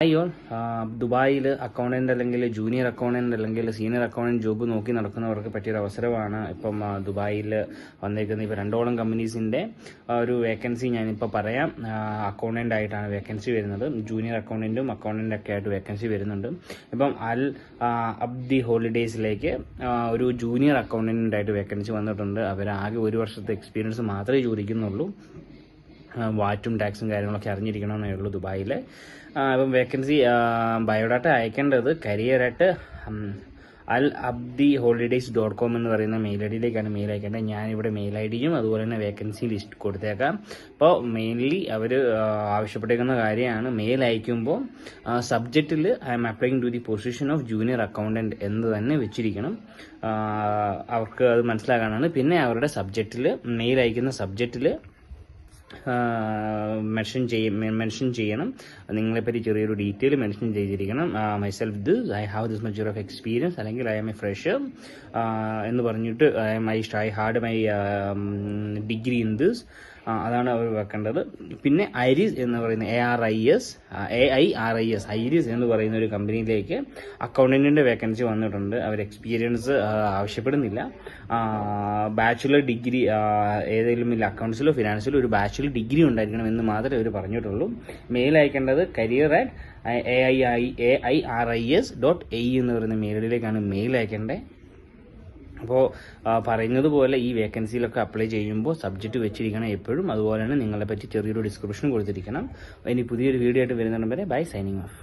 അയ്യോ ദുബായിൽ അക്കൗണ്ടന്റ് അല്ലെങ്കിൽ ജൂനിയർ അക്കൗണ്ടന്റ് അല്ലെങ്കിൽ സീനിയർ അക്കൗണ്ടന്റ് ജോബ് നോക്കി നടക്കുന്നവർക്ക് പറ്റിയൊരു അവസരമാണ് ഇപ്പം ദുബായിൽ വന്നേക്കുന്നത്. ഇപ്പോൾ 2ഓളം കമ്പനീസിൻ്റെ ഒരു വേക്കൻസി ഞാനിപ്പോൾ പറയാം. അക്കൗണ്ടന്റ് ആയിട്ടാണ് വേക്കൻസി വരുന്നത്. ജൂനിയർ അക്കൗണ്ടന്റും അക്കൗണ്ടൻ്റൊക്കെ ആയിട്ട് വേക്കൻസി വരുന്നുണ്ട്. ഇപ്പം അൽ അബ്ദി ഹോളിഡേയ്സിലേക്ക് ഒരു ജൂനിയർ അക്കൗണ്ടൻ്റായിട്ട് വേക്കൻസി വന്നിട്ടുണ്ട്. അവരാകെ 1 വർഷത്തെ എക്സ്പീരിയൻസ് മാത്രമേ ചോദിക്കുന്നുള്ളൂ. വാറ്റും ടാക്സും കാര്യങ്ങളൊക്കെ അറിഞ്ഞിരിക്കണമെന്നേ ഉള്ളൂ ദുബായിൽ. ഇപ്പം വേക്കൻസി ബയോഡാറ്റ അയക്കേണ്ടത് കരിയർ@ അൽ അബ്ദി holidays.com എന്ന് പറയുന്ന മെയിൽ ഐ ഡിയിലേക്കാണ് മെയിൽ അയക്കേണ്ടത്. ഞാനിവിടെ മെയിൽ ഐ ഡിയും അതുപോലെ തന്നെ വേക്കൻസി ലിസ്റ്റ് കൊടുത്തേക്കാം. അപ്പോൾ മെയിൻലി അവർ ആവശ്യപ്പെട്ടിരിക്കുന്ന കാര്യമാണ്, മെയിൽ അയക്കുമ്പോൾ സബ്ജക്റ്റിൽ I'm applying to the position of junior accountant എന്ന് തന്നെ വെച്ചിരിക്കണം. അവർക്ക് അത് മനസ്സിലാക്കാനാണ്. പിന്നെ അവരുടെ സബ്ജക്റ്റിൽ, മെയിൽ അയക്കുന്ന സബ്ജക്റ്റിൽ മെൻഷൻ ചെയ്യണം. നിങ്ങളെപ്പറ്റി ചെറിയൊരു ഡീറ്റെയിൽ മെൻഷൻ ചെയ്തിരിക്കണം. Myself this, I have this much of experience, അല്ലെങ്കിൽ ഐ എം എ ഫ്രഷർ എന്ന് പറഞ്ഞിട്ട് I had my degree in this. അതാണ് അവർ വെക്കേണ്ടത്. പിന്നെ ഐരിസ് എന്ന് പറയുന്ന AIRIS ഐരിസ് എന്ന് പറയുന്ന ഒരു കമ്പനിയിലേക്ക് അക്കൗണ്ടന്റിന്റെ വേക്കൻസി വന്നിട്ടുണ്ട്. അവർ എക്സ്പീരിയൻസ് ആവശ്യപ്പെടുന്നില്ല. ബാച്ചുലർ ഡിഗ്രി ഏതെങ്കിലും അക്കൗണ്ട്സിലോ ഫിനാൻസിലോ ഒരു ബാച്ചുലർ ഡിഗ്രി ഉണ്ടായിരിക്കണം എന്ന് മാത്രമേ അവർ പറഞ്ഞിട്ടുള്ളൂ. മെയിൽ അയക്കേണ്ടത് career@AIRIS.AE എന്ന് പറയുന്ന മെയിൽ ഐഡിയിലേക്കാണ് മെയിൽ അയക്കേണ്ടത്. അപ്പോൾ പറയുന്നത് പോലെ ഈ വേക്കൻസിയിലൊക്കെ അപ്ലൈ ചെയ്യുമ്പോൾ സബ്ജക്റ്റ് വെച്ചിരിക്കണം എപ്പോഴും. അതുപോലെ തന്നെ നിങ്ങളെ പറ്റി ചെറിയൊരു ഡിസ്ക്രിപ്ഷൻ കൊടുത്തിരിക്കണം. ഇനി പുതിയൊരു വീഡിയോ ആയിട്ട് വരുന്നുണ്ട് വരെ ബൈ, സൈനിങ് ഓഫ്.